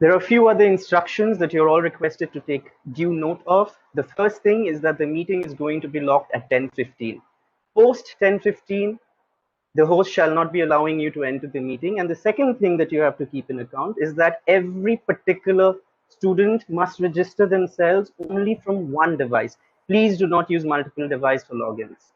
There are a few other instructions that you're all requested to take due note of. The first thing is that the meeting is going to be locked at 10:15. Post 10:15, the host shall not be allowing you to enter the meeting. And the second thing that you have to keep in account is that every particular student must register themselves only from one device. Please do not use multiple devices for logins.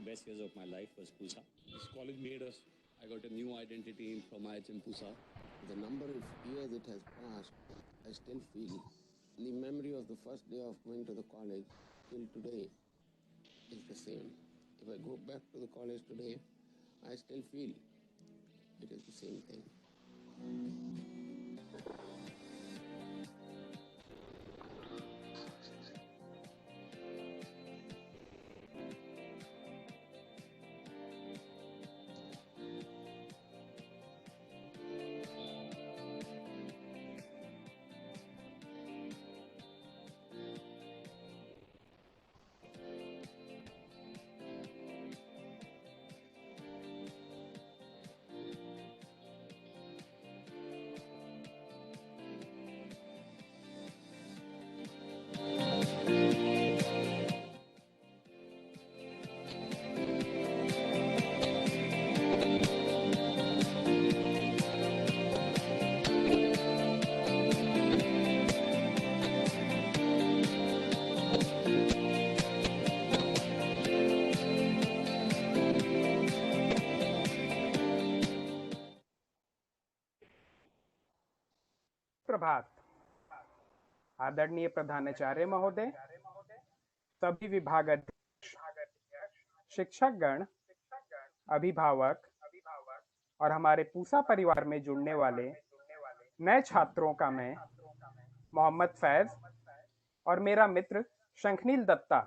Best years of my life was Pusa. This college made us. I got a new identity from IHM Pusa. The number of years it has passed, I still feel the memory of the first day of going to the college till today is the same. If I go back to the college today, I still feel it is the same thing. प्रभात। आदरणीय प्रधानाचार्य महोदय, सभी विभागाध्यक्ष, शिक्षकगण, अभिभावक और हमारे पूसा परिवार में जुड़ने वाले नए छात्रों का मैं मोहम्मद फैज और मेरा मित्र शंखनील दत्ता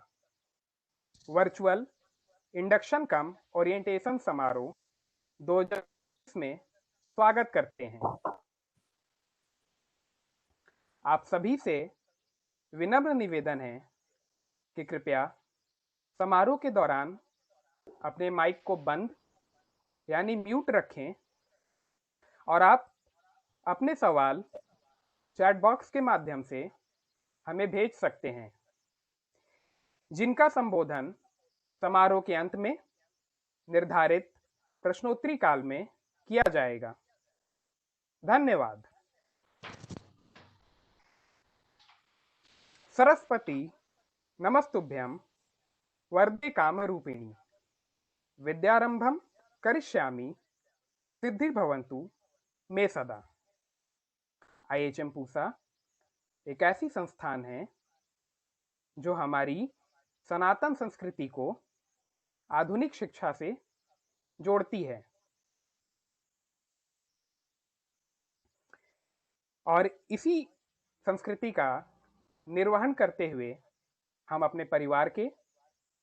वर्चुअल इंडक्शन कम ओरिएंटेशन समारोह 2020 में स्वागत करते हैं। आप सभी से विनम्र निवेदन है कि कृपया समारोह के दौरान अपने माइक को बंद यानी म्यूट रखें और आप अपने सवाल चैट बॉक्स के माध्यम से हमें भेज सकते हैं, जिनका संबोधन समारोह के अंत में निर्धारित प्रश्नोत्तरी काल में किया जाएगा। धन्यवाद। सरस्वती नमस्तुभ्यं वरदे कामरूपिणी। विद्यारंभम करिष्यामि सिद्धिर्भवन्तु मे सदा। IHM पूसा एक ऐसी संस्थान है जो हमारी सनातन संस्कृति को आधुनिक शिक्षा से जोड़ती है और इसी संस्कृति का निर्वहन करते हुए हम अपने परिवार के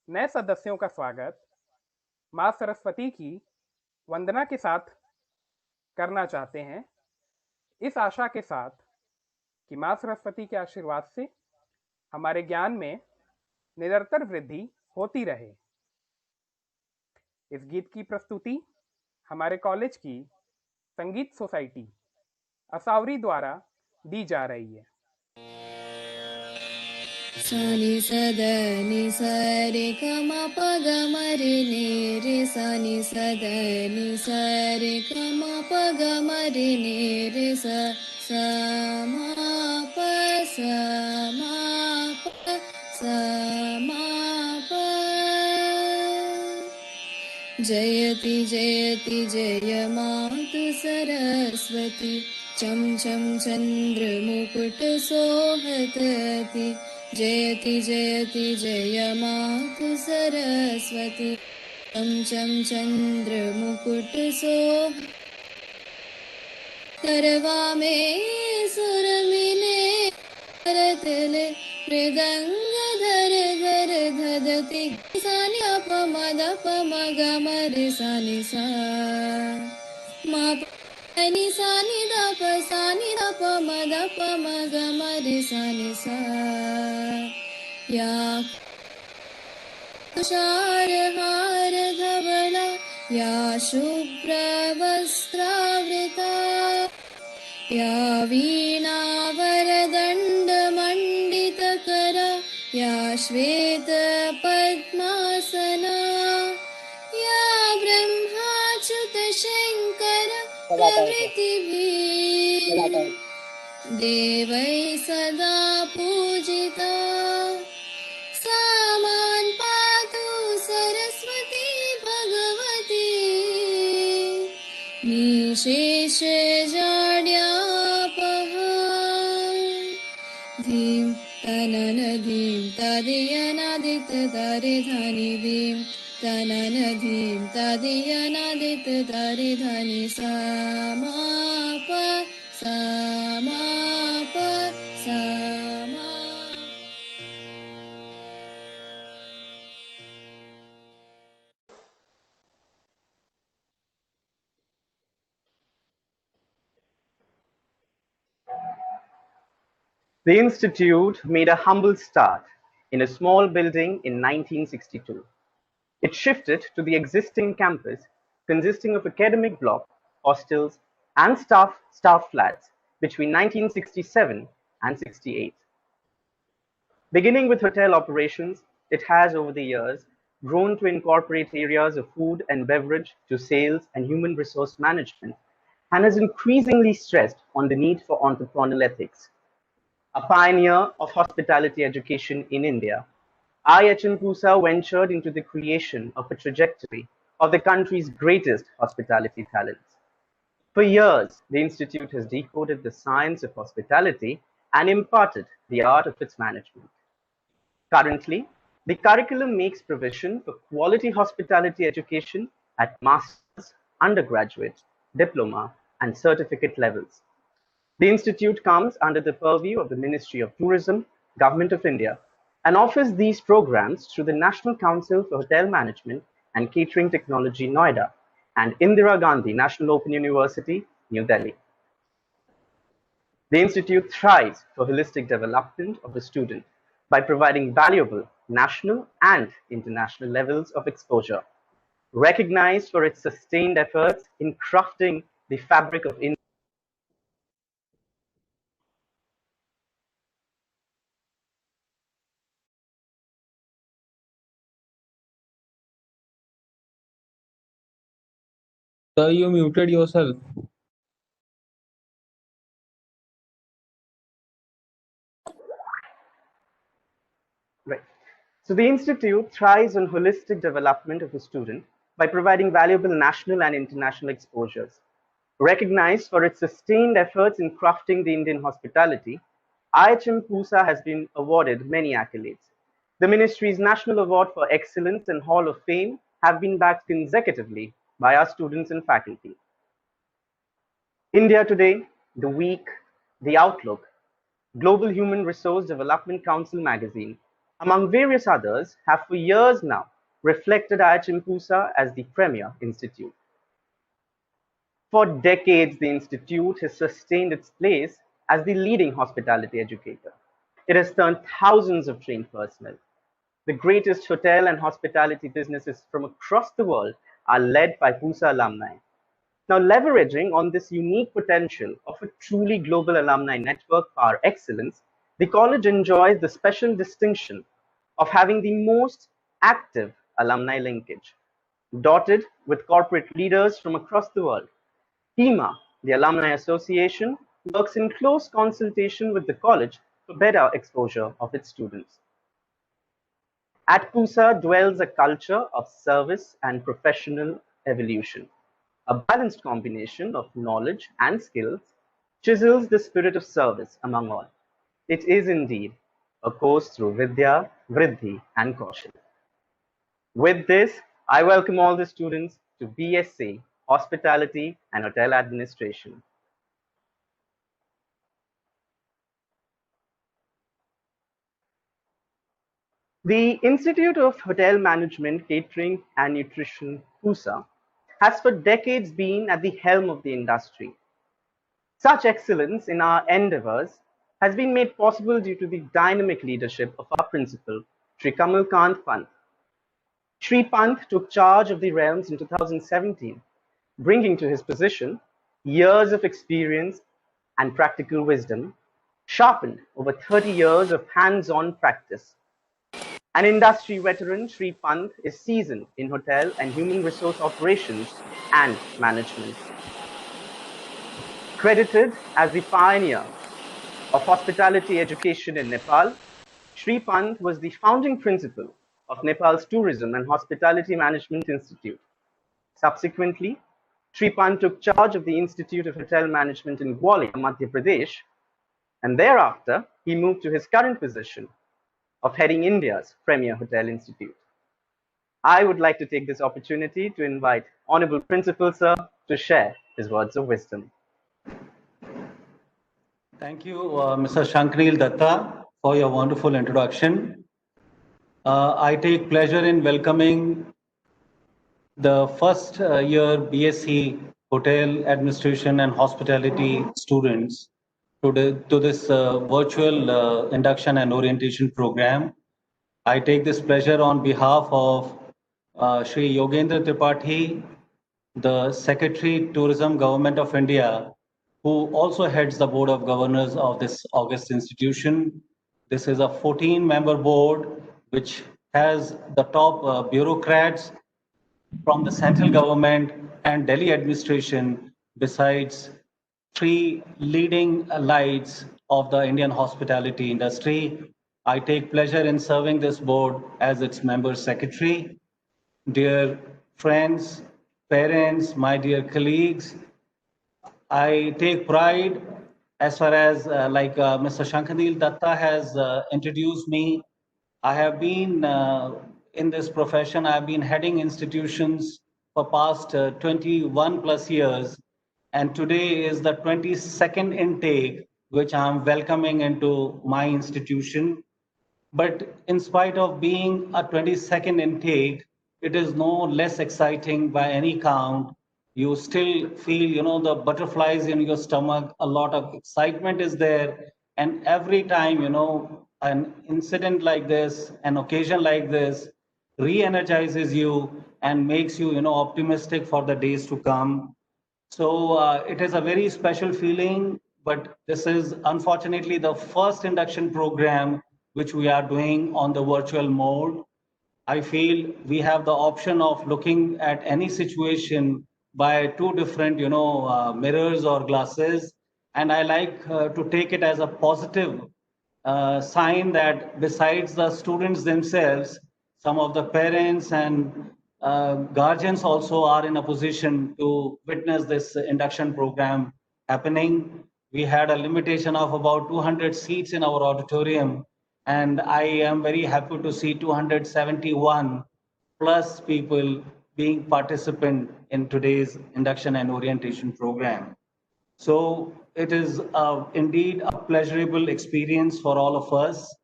नए सदस्यों का स्वागत माँ सरस्वती की वंदना के साथ करना चाहते हैं, इस आशा के साथ कि माँ सरस्वती के आशीर्वाद से हमारे ज्ञान में निरंतर वृद्धि होती रहे। इस गीत की प्रस्तुति हमारे कॉलेज की संगीत सोसाइटी असावरी द्वारा दी जा रही है। सानि सदनि सरे गमा पगम रे ने रे सानि सदनि सरे गमा पगम रे ने रे स मा प मा प जयति जयति जय मातु सरस्वती चम चम चन्द्रमुकुट सोहतति जयति जयति जय मातु सरस्वती चम चम चन्द्रमुकुट सोह करवा में सुरमिने करतले मृदंग धर धर धदति सानि अप मद प मग मरे सानि सा मा नि सानि द प मद प मग मरे सानि सा या तुषारहार धवला या शुभ्र वस्त्रावृता या वीणा वरदण्ड मण्डितकरा या श्वेत पद्मासना या ब्रह्माच्युत शङ्कर प्रभृतिभिः देवै सदा पूजिता सा मां पातु सरस्वती भगवती निशेष जाड्यापहा धीं तनन धीं तदियनादित तरे धनि धीं तनन धीं तदियनादित तरे धनि सा मा प सा मा प सा मा। The institute made a humble start in a small building in 1962. It shifted to the existing campus, consisting of academic block, hostels, and staff flats between 1967 and 68. Beginning with hotel operations, it has over the years grown to incorporate areas of food and beverage to sales and human resource management, and has increasingly stressed on the need for entrepreneurial ethics. A pioneer of hospitality education in India, IHM Pusa ventured into the creation of a trajectory of the country's greatest hospitality talents. For years, the institute has decoded the science of hospitality and imparted the art of its management. Currently, the curriculum makes provision for quality hospitality education at master's, undergraduate, diploma, and certificate levels. The institute comes under the purview of the Ministry of Tourism, Government of India, and offers these programs through the National Council for Hotel Management and Catering Technology, Noida, and Indira Gandhi National Open University, New Delhi. The institute thrives for holistic development of the student by providing valuable national and international levels of exposure, recognized for its sustained efforts in crafting the fabric of India. Sir, you muted yourself. Right. So the institute thrives on holistic development of the student by providing valuable national and international exposures. Recognized for its sustained efforts in crafting the Indian hospitality, IHM Pusa has been awarded many accolades. The ministry's National Award for Excellence and Hall of Fame have been backed consecutively by our students and faculty. India Today, The Week, The Outlook, Global Human Resource Development Council magazine, among various others, have for years now reflected IHM Pusa as the premier institute. For decades, the institute has sustained its place as the leading hospitality educator. It has turned thousands of trained personnel. The greatest hotel and hospitality businesses from across the world are led by Pusa alumni. Now, leveraging on this unique potential of a truly global alumni network par excellence, the college enjoys the special distinction of having the most active alumni linkage, dotted with corporate leaders from across the world. HEMA, the Alumni Association, works in close consultation with the college for better exposure of its students. At Pusa dwells a culture of service and professional evolution. A balanced combination of knowledge and skills chisels the spirit of service among all. It is indeed a course through Vidya, Vriddhi, and Kaushal. With this, I welcome all the students to BSc Hospitality and Hotel Administration. The Institute of Hotel Management, Catering and Nutrition, PUSA, has for decades been at the helm of the industry. Such excellence in our endeavors has been made possible due to the dynamic leadership of our principal, Sri Kamal Kant Pant. Sri Pant took charge of the realms in 2017, bringing to his position years of experience and practical wisdom, sharpened over 30 years of hands-on practice. An industry veteran, Sri Pant is seasoned in hotel and human resource operations and management. Credited as the pioneer of hospitality education in Nepal, Sri Pant was the founding principal of Nepal's Tourism and Hospitality Management Institute. Subsequently, Sri Pant took charge of the Institute of Hotel Management in Gwalior, Madhya Pradesh, and thereafter he moved to his current position of heading India's premier hotel institute. I would like to take this opportunity to invite Honorable Principal Sir to share his words of wisdom. Thank you, Mr. Shankril Datta, for your wonderful introduction. I take pleasure in welcoming the first year BSc Hotel Administration and Hospitality students to this virtual induction and orientation program. I take this pleasure on behalf of Shri Yogendra Tripathi, the Secretary Tourism Government of India, who also heads the Board of Governors of this august institution. This is a 14-member board which has the top bureaucrats from the central government and Delhi administration, besides 3 leading lights of the Indian hospitality industry. I take pleasure in serving this board as its member secretary. Dear friends, parents, my dear colleagues, I take pride as far as Mr. Shankril Datta has introduced me. I have been in this profession. I've been heading institutions for past 21 plus years, and today is the 22nd intake which I'm welcoming into my institution. But in spite of being a 22nd intake, it is no less exciting by any count. You still feel, the butterflies in your stomach, a lot of excitement is there. And every time, an incident like this, an occasion like this, re-energizes you and makes you, optimistic for the days to come. So it is a very special feeling, but this is unfortunately the first induction program which we are doing on the virtual mode. I feel we have the option of looking at any situation by 2 different, mirrors or glasses. And I like to take it as a positive sign that besides the students themselves, some of the parents and guardians also are in a position to witness this induction program happening. We had a limitation of about 200 seats in our auditorium, and I am very happy to see 271 plus people being participant in today's induction and orientation program. So it is indeed a pleasurable experience for all of us.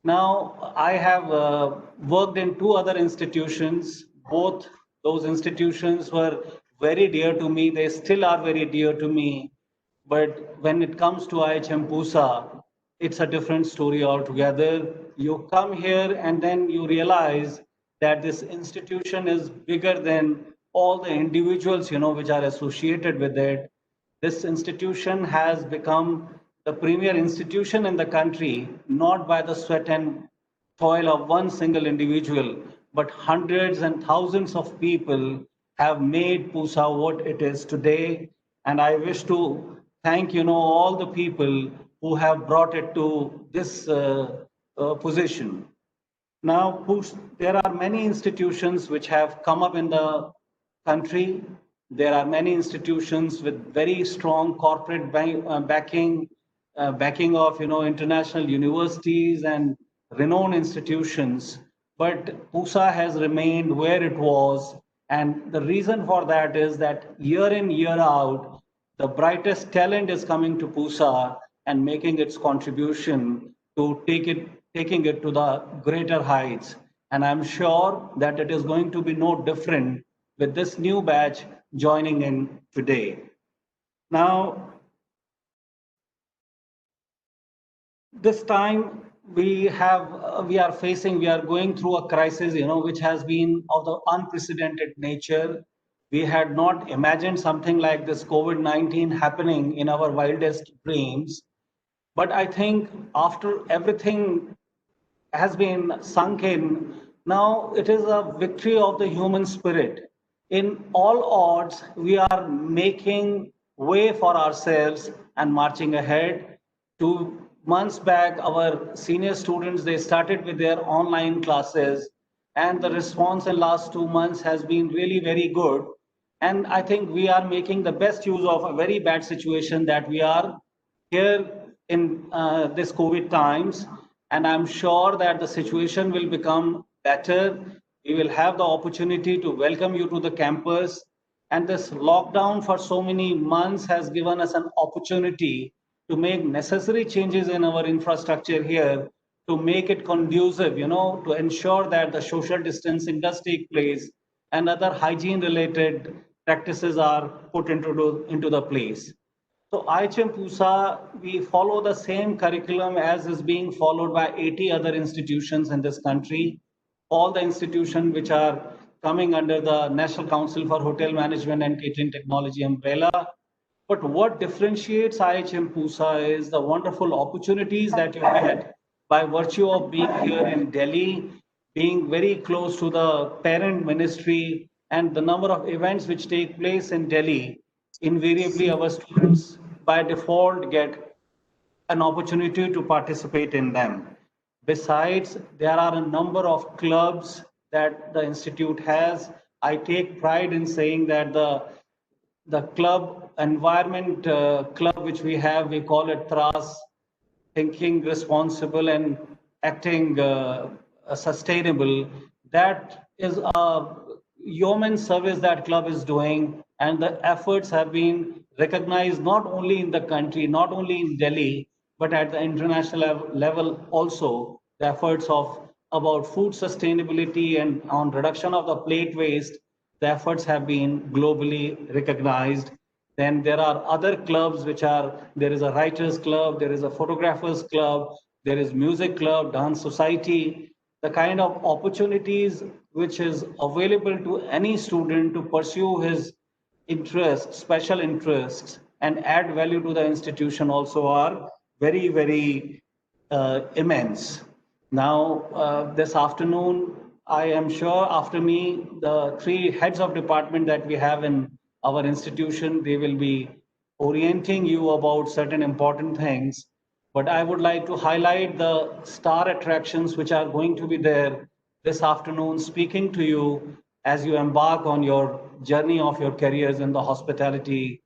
Now, I have worked in two other institutions. Both those institutions were very dear to me. They still are very dear to me. But when it comes to IHM Pusa, it's a different story altogether. You come here and then you realize that this institution is bigger than all the individuals, which are associated with it. This institution has become the premier institution in the country, not by the sweat and toil of one single individual, but hundreds and thousands of people have made Pusa what it is today. And I wish to thank, all the people who have brought it to this position. Now, there are many institutions which have come up in the country. There are many institutions with very strong corporate backing of international universities and renowned institutions. But Pusa has remained where it was, and the reason for that is that year in year out, the brightest talent is coming to Pusa and making its contribution to taking it to the greater heights. And I'm sure that it is going to be no different with this new batch joining in today. Now, this time we are going through a crisis, which has been of the unprecedented nature. We had not imagined something like this COVID-19 happening in our wildest dreams. But I think after everything has been sunk in, now it is a victory of the human spirit. In all odds, we are making way for ourselves and marching ahead. 2 months back, our senior students, they started with their online classes, and the response in last 2 months has been really very good. And I think we are making the best use of a very bad situation that we are here in this COVID times. And I'm sure that the situation will become better. We will have the opportunity to welcome you to the campus. And this lockdown for so many months has given us an opportunity to make necessary changes in our infrastructure here to make it conducive, to ensure that the social distancing does take place and other hygiene related practices are put into the place. So IHM Pusa, we follow the same curriculum as is being followed by 80 other institutions in this country. All the institutions which are coming under the National Council for Hotel Management and Catering Technology umbrella. But what differentiates IHM Pusa is the wonderful opportunities that you get by virtue of being here in Delhi, being very close to the parent ministry, and the number of events which take place in Delhi. Invariably, our students by default get an opportunity to participate in them. Besides, there are a number of clubs that the institute has. I take pride in saying that the club environment club which we have, we call it TRAS, thinking responsible and acting sustainable. That is a yeoman service that club is doing, and the efforts have been recognized not only in the country, not only in Delhi, but at the international level also. The efforts of about food sustainability and on reduction of the plate waste, the efforts have been globally recognized. Then there are other clubs there is a writers club, there is a photographers club, there is music club, dance society. The kind of opportunities which is available to any student to pursue his interests, special interests, and add value to the institution also are very, very immense. Now, this afternoon, I am sure after me, the 3 heads of department that we have in our institution, they will be orienting you about certain important things. But I would like to highlight the star attractions which are going to be there this afternoon speaking to you. as you embark on your journey of your careers in the hospitality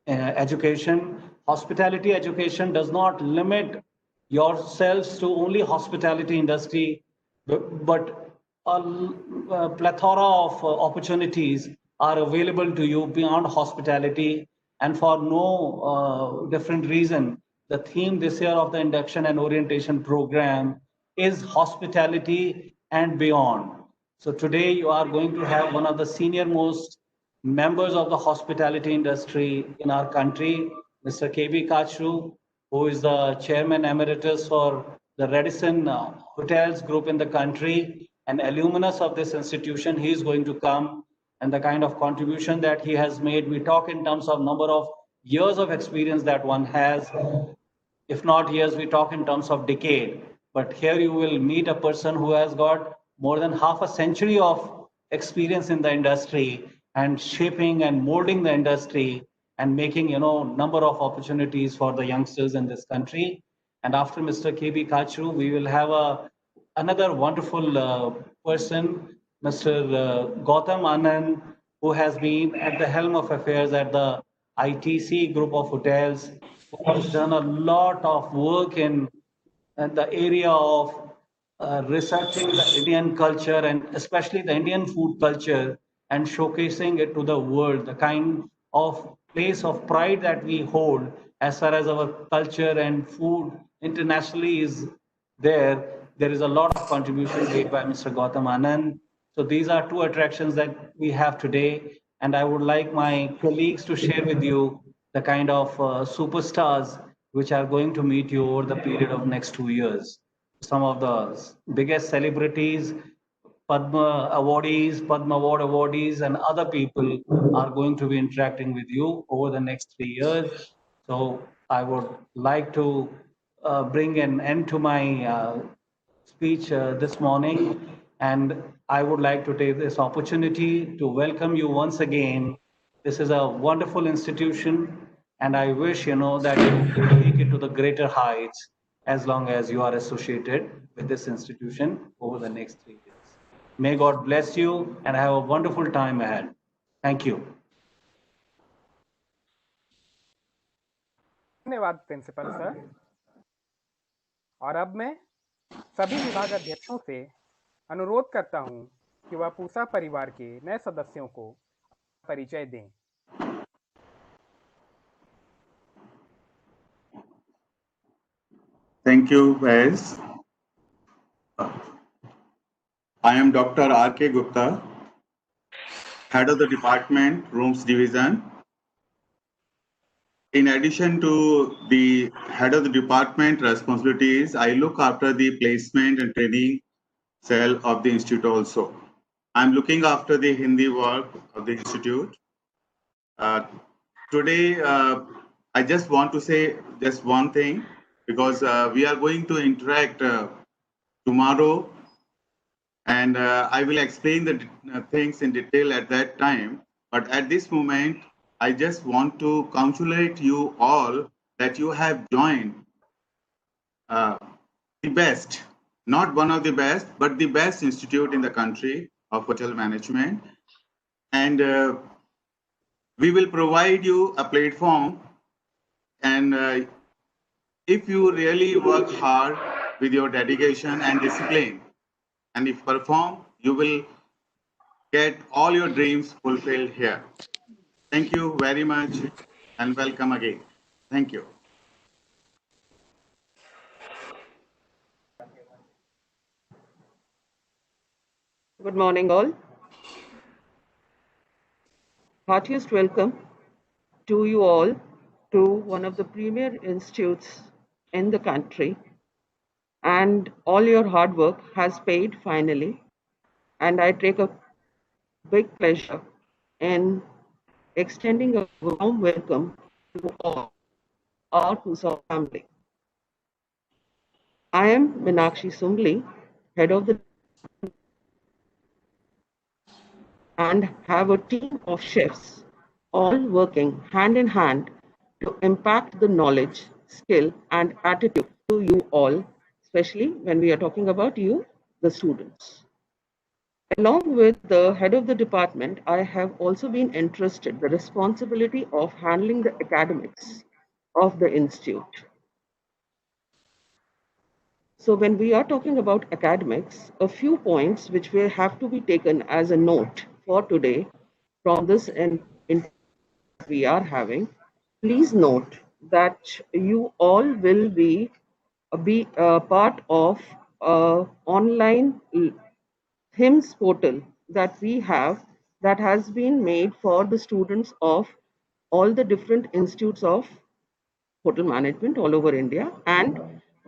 education. Hospitality education does not limit yourselves to only hospitality industry, but a plethora of opportunities are available to you beyond hospitality. And for no different reason, the theme this year of the induction and orientation program is hospitality and beyond. So today you are going to have one of the senior most members of the hospitality industry in our country, Mr. KB Kachru, who is the chairman emeritus for the Radisson Hotels Group in the country, an alumnus of this institution. He is going to come, and the kind of contribution that he has made. We talk in terms of number of years of experience that one has. If not years, we talk in terms of decade. But here you will meet a person who has got more than half a century of experience in the industry and shaping and molding the industry and making, number of opportunities for the youngsters in this country. And after Mr. KB Kachru, we will have another wonderful person, Mr. Gautam Anand, who has been at the helm of affairs at the ITC group of hotels, who has done a lot of work in the area of researching the Indian culture and especially the Indian food culture and showcasing it to the world, the kind of place of pride that we hold as far as our culture and food internationally is there. There is a lot of contribution made by Mr. Gautam Anand. So these are two attractions that we have today. And I would like my colleagues to share with you the kind of superstars which are going to meet you over the period of next 2 years. Some of the biggest celebrities, Padma awardees, Padma Award awardees, and other people are going to be interacting with you over the next 3 years. So I would like to bring an end to my speech this morning, and I would like to take this opportunity to welcome you once again. This is a wonderful institution, and I wish that you take it to the greater heights as long as you are associated with this institution over the next 3 years. May God bless you and have a wonderful time ahead. Thank you. धन्यवाद principal sir. और अब मैं सभी विभाग अध्यक्षों से अनुरोध करता हूं कि वह पूसा परिवार के नए सदस्यों को परिचय दें। Thank you, Faiz. I am Dr. R.K. Gupta, Head of the Department, Rooms Division. In addition to the Head of the Department responsibilities, I look after the placement and training cell of the Institute also. I'm looking after the Hindi work of the Institute. Today, I just want to say just one thing, because we are going to interact tomorrow, and I will explain the things in detail at that time. But at this moment, I just want to congratulate you all that you have joined the best, not one of the best, but the best institute in the country of hotel management. And we will provide you a platform, and if you really work hard with your dedication and discipline, and if perform, you will get all your dreams fulfilled here. Thank you very much and welcome again. Thank you. Good morning, all. Heartiest welcome to you all to one of the premier institutes in the country. And all your hard work has paid finally. And I take a big pleasure in extending a warm welcome to all our Pusa family. I am Meenakshi Sungli, head of the and have a team of chefs all working hand in hand to impact the knowledge, skill, and attitude to you all, especially when we are talking about you, the students. Along with the head of the department, I have also been entrusted the responsibility of handling the academics of the institute. So when we are talking about academics, a few points which will have to be taken as a note for today from this we are having. Please note that you all will be part of online HIMSS portal that we have that has been made for the students of all the different institutes of hotel management all over India, and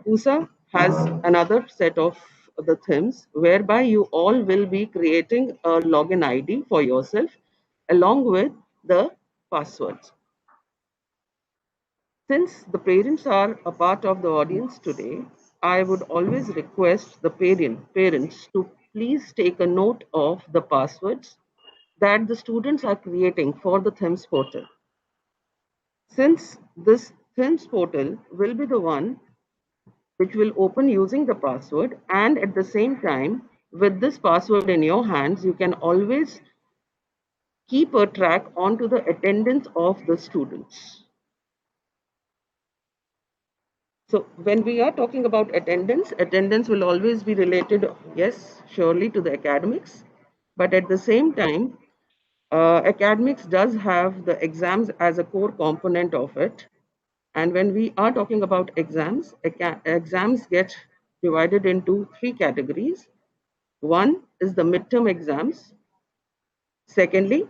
USA has another set of the themes whereby you all will be creating a login ID for yourself along with the passwords. Since the parents are a part of the audience today, I would always request the parents to please take a note of the passwords that the students are creating for the THIMS portal. Since this THIMS portal will be the one which will open using the password, and at the same time, with this password in your hands, you can always keep a track onto the attendance of the students. So when we are talking about attendance will always be related, yes, surely to the academics, but at the same time, academics does have the exams as a core component of it. And when we are talking about exams, exams get divided into three categories. One is the midterm exams. Secondly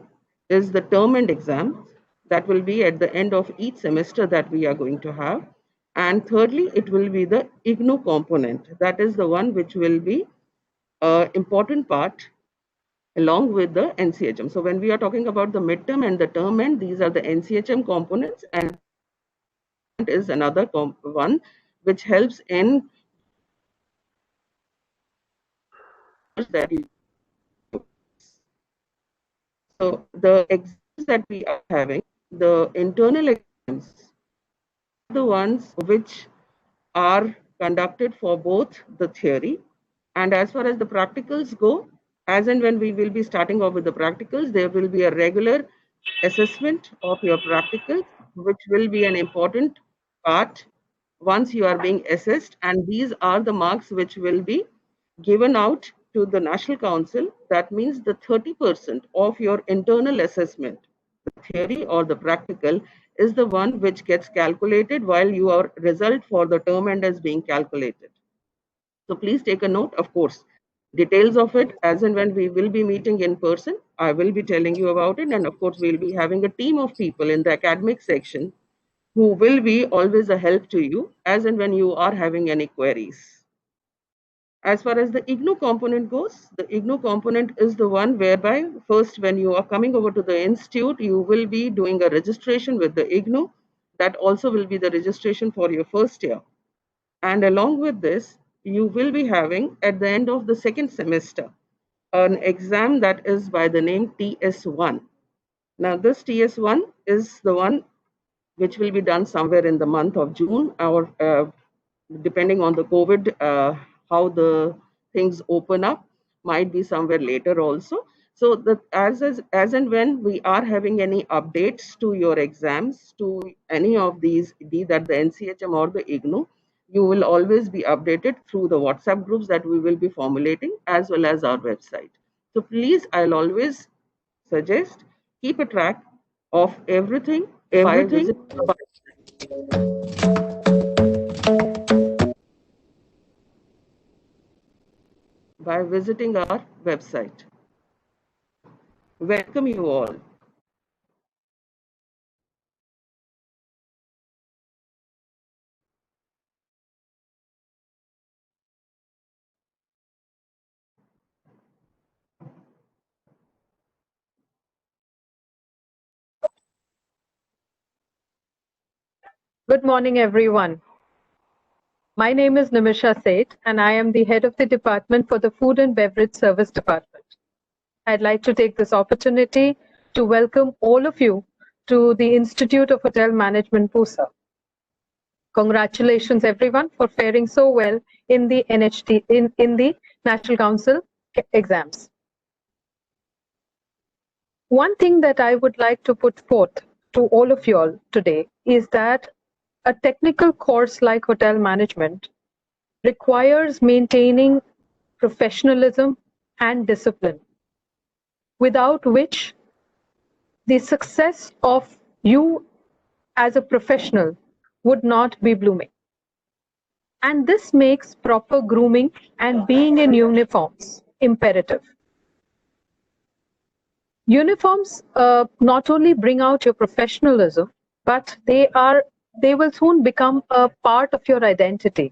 is the term end exam that will be at the end of each semester that we are going to have. And thirdly, it will be the IGNOU component. That is the one which will be an important part along with the NCHM. So when we are talking about the midterm and the term end, these are the NCHM components, and is another one which helps in that. So the exams that we are having, the internal exams, the ones which are conducted for both the theory, and as far as the practicals go, as and when we will be starting off with the practicals, there will be a regular assessment of your practicals, which will be an important part once you are being assessed, and these are the marks which will be given out to the National Council. That means the 30% of your internal assessment, the theory or the practical, is the one which gets calculated while your result for the term end is being calculated. So please take a note. Of course, details of it as and when we will be meeting in person, I will be telling you about it. And of course, we'll be having a team of people in the academic section who will be always a help to you as and when you are having any queries. As far as the IGNOU component goes, the IGNOU component is the one whereby first when you are coming over to the institute, you will be doing a registration with the IGNOU. That also will be the registration for your first year. And along with this, you will be having at the end of the second semester an exam that is by the name TS1. Now this TS1 is the one which will be done somewhere in the month of June, or depending on the COVID, how the things open up, might be somewhere later also. So that as and when we are having any updates to your exams, to any of these, be that the NCHM or the IGNOU, you will always be updated through the WhatsApp groups that we will be formulating as well as our website. So please, I'll always suggest keep a track of everything by visiting our website. Welcome you all. Good morning, everyone. My name is Nimisha Seth, and I am the head of the department for the Food and Beverage Service Department. I'd like to take this opportunity to welcome all of you to the Institute of Hotel Management, Pusa. Congratulations, everyone, for faring so well in the NHT, in the National Council exams. One thing that I would like to put forth to all of you all today is that a technical course like hotel management requires maintaining professionalism and discipline, without which the success of you as a professional would not be blooming. And this makes proper grooming and being in uniforms imperative. Uniforms not only bring out your professionalism, but they will soon become a part of your identity.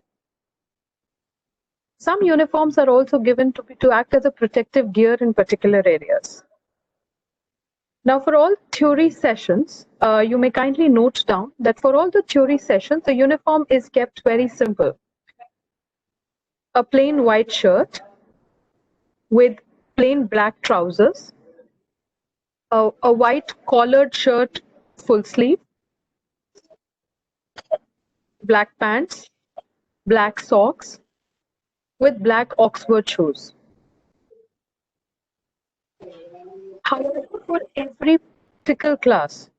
Some uniforms are also given to act as a protective gear in particular areas. Now, for all theory sessions, you may kindly note down that for all the theory sessions, the uniform is kept very simple. A plain white shirt with plain black trousers, a white collared shirt, full sleeve, black pants, black socks, with black Oxford shoes. However, for every practical class,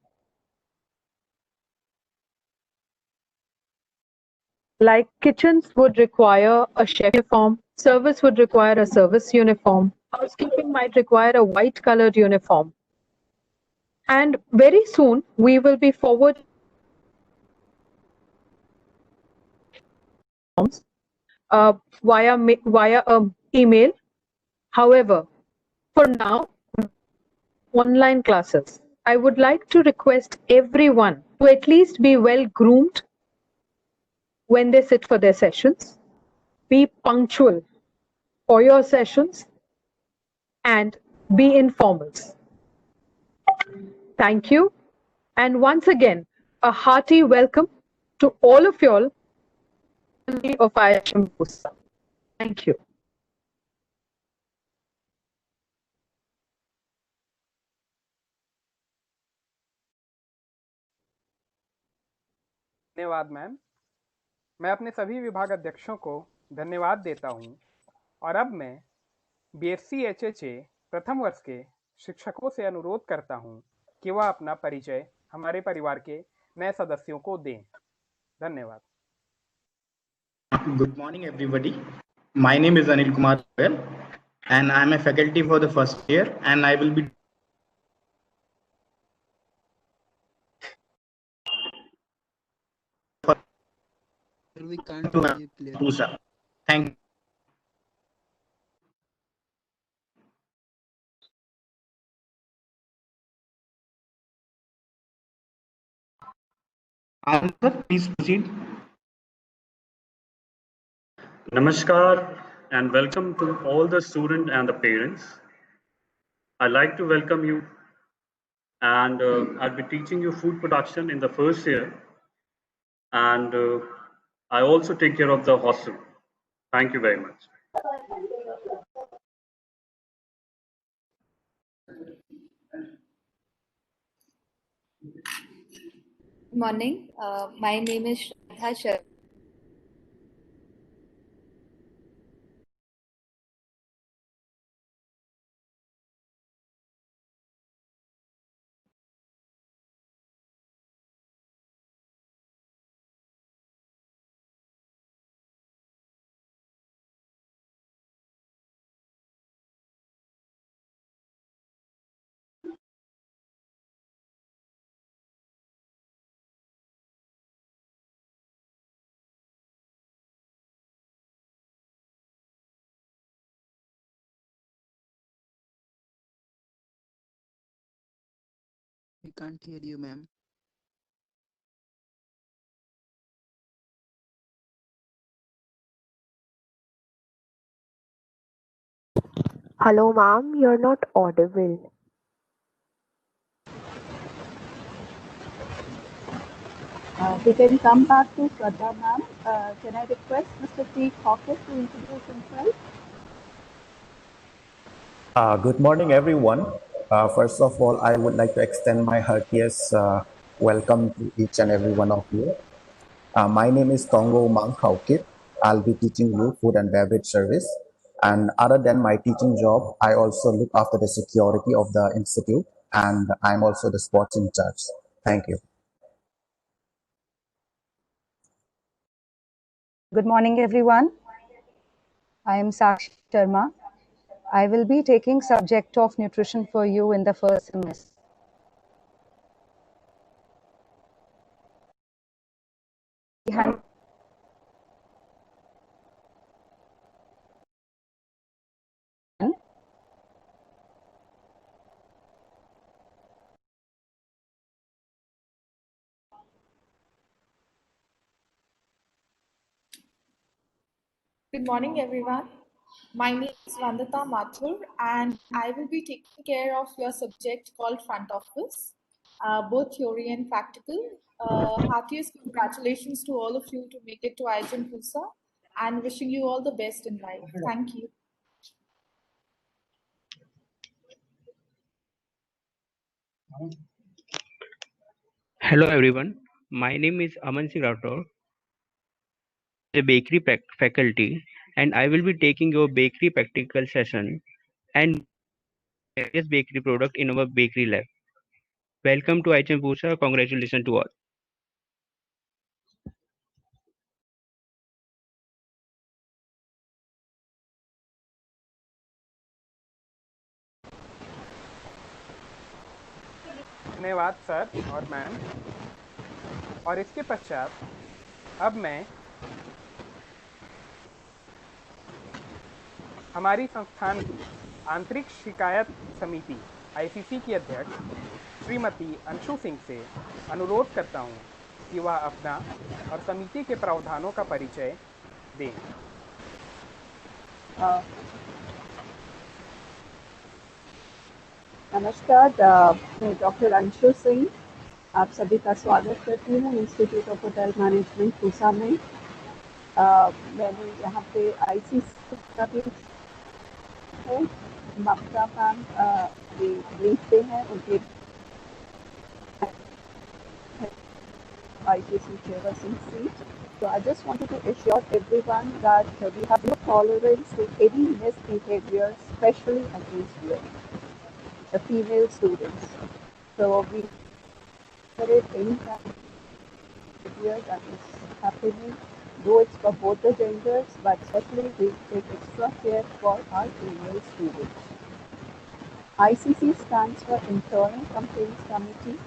like kitchens would require a chef uniform, service would require a service uniform, housekeeping might require a white colored uniform. And very soon we will be forward via email. However, for now, online classes, I would like to request everyone to at least be well groomed when they sit for their sessions, be punctual for your sessions, and be informals. Thank you. And once again, a hearty welcome to all of y'all of IIM Pusa. Thank you. धन्यवाद ma'am. मैं अपने सभी विभाग अध्यक्षों को धन्यवाद देता हूं और अब मैं बीएससी एचएचए प्रथम वर्ष के शिक्षकों से अनुरोध करता हूं कि वह अपना परिचय हमारे परिवार के नए सदस्यों को दें। धन्यवाद। Good morning, everybody. My name is Anil Kumar Goyal, and I am a faculty for the first year, and I will be We can't hear you clearly. Pusa. Thank you. Answer, please proceed. Namaskar and welcome to all the students and the parents. I'd like to welcome you, and I'll be teaching you food production in the first year, and I also take care of the hostel. Thank you very much. Good morning. My name is Shraddha Sharma. We can't hear you, ma'am. Hello, ma'am. You're not audible. We can come back to Shraddha, ma'am. Can I request Mr. T. Hawkins to introduce himself? Good morning, everyone. First of all, I would like to extend my heartiest welcome to each and every one of you. My name is Tongo Mang Haukit. I'll be teaching you food and beverage service. And other than my teaching job, I also look after the security of the institute and I'm also the sports in charge. Thank you. Good morning, everyone. I am Sakshi Sharma. I will be taking subject of nutrition for you in the first semester. Good morning, everyone. My name is Vandita Mathur, and I will be taking care of your subject called front office, both theory and practical. Heartiest congratulations to all of you to make it to IGEM Pusa, and wishing you all the best in life. Thank you. Hello everyone, my name is Aman Singh Rathore, the bakery faculty, and I will be taking your bakery practical session and various bakery product in our bakery lab. Welcome to IGEM Pusa. Congratulations to all. धन्यवाद sir और ma'am. और इसके पश्चात अब मैं हमारी संस्थान की आंतरिक शिकायत समिति आईसीसी की अध्यक्ष श्रीमती अंशु सिंह से अनुरोध करता हूं कि वह अपना और समिति के प्रावधानों का परिचय दें। नमस्कार, मैं डॉक्टर अंशु सिंह आप सभी का स्वागत करती हूँ institute of hotel management Pusa में। मैंने यहाँ पे आईसीसी का भी है, ममता मैम ब्रीफ पे हैं, उनके ICC chairperson seat. So I just wanted to assure everyone that we have no tolerance to any misbehavior, especially against women, the female students. So we encourage any kind of behavior that is happening, though it's for both the genders, but especially we take extra care for our female students. ICC stands for Internal Complaints Committee,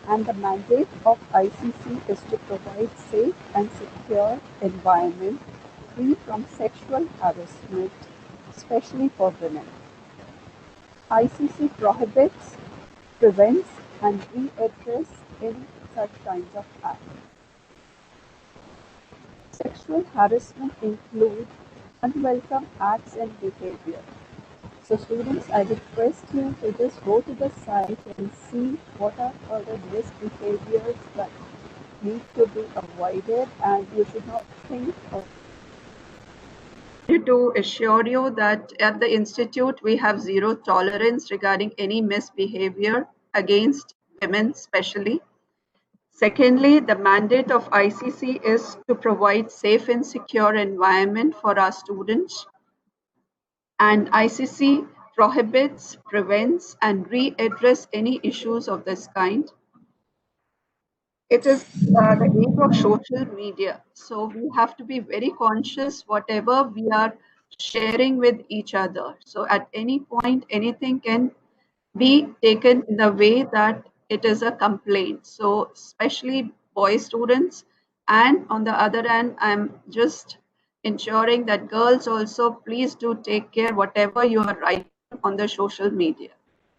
and the mandate of ICC is to provide safe and secure environment free from sexual harassment, especially for women. ICC prohibits, prevents, and readdress any such kinds of acts. Sexual harassment includes unwelcome acts and behavior. So students, I request you to just go to the site and see what are all the misbehaviors that need to be avoided, and you should not think of. To assure you that at the Institute we have zero tolerance regarding any misbehavior against women especially. Secondly, the mandate of ICC is to provide safe and secure environment for our students, and ICC prohibits, prevents, and readdress any issues of this kind. It is the age of social media, so we have to be very conscious whatever we are sharing with each other. So at any point, anything can be taken in the way that it is a complaint. So especially boy students, and on the other hand, I'm just ensuring that girls also, please do take care whatever you are writing on the social media.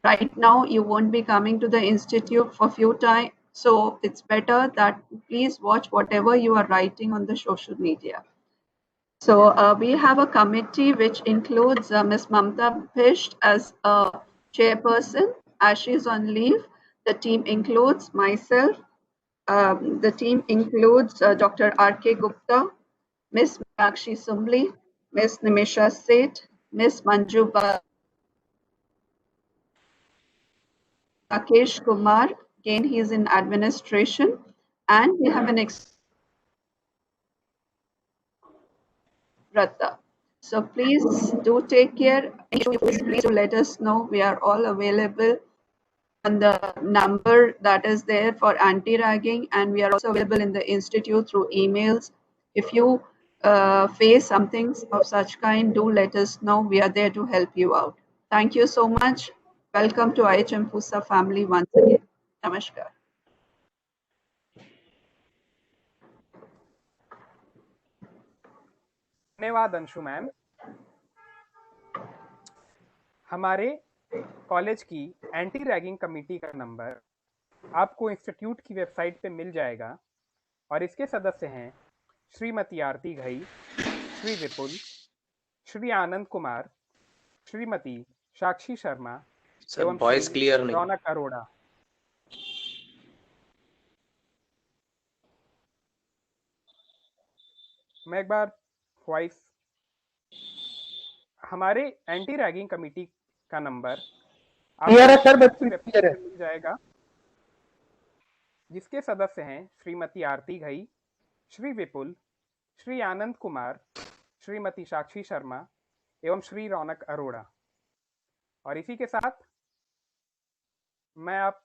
Right now, you won't be coming to the institute for few time, so it's better that please watch whatever you are writing on the social media. So we have a committee which includes Ms. Mamta Bhisht as a chairperson. As she is on leave, the team includes myself. The team includes Dr. R.K. Gupta, Ms. Meenakshi Sumli, Ms. Nimisha Seth, Ms. Manju Rakesh Kumar, again he is in administration, and we have an Rata. So please do take care. Please do let us know. We are all available on the number that is there for anti-ragging, and we are also available in the institute through emails. If you face something of such kind, do let us know. We are there to help you out. Thank you so much. Welcome to IHM Pusa family once again. Namaskar. धन्यवाद Anshu ma'am. हमारे college की anti ragging committee का number आपको institute की website पे मिल जाएगा और इसके सदस्य हैं श्रीमती आरती घई, श्री विपुल, श्री आनंद कुमार, श्रीमती साक्षी शर्मा एवं वॉइस क्लियर नहीं। रौनक अरोड़ा। मैं एक बार वॉइस, हमारे एंटी रैगिंग कमेटी का नंबर आपको मिल जाएगा, जिसके सदस्य हैं श्रीमती आरती घई, श्री विपुल, श्री आनंद कुमार, श्रीमती साक्षी शर्मा एवं श्री रौनक अरोड़ा। और इसी के साथ मैं आप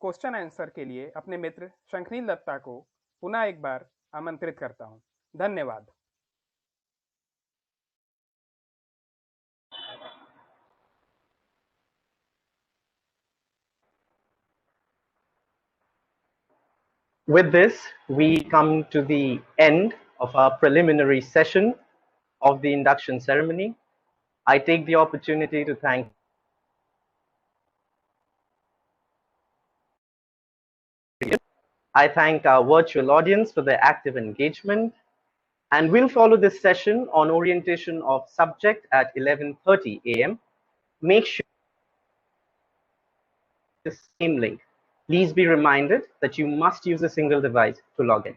क्वेश्चन आंसर के लिए अपने मित्र शंखनील दत्ता को पुनः एक बार आमंत्रित करता हूं। धन्यवाद। With this, we come to the end of our preliminary session of the induction ceremony. I take the opportunity to thank our virtual audience for their active engagement, and we'll follow this session on orientation of subject at 11:30 a.m. Make sure the same link. Please be reminded that you must use a single device to log in.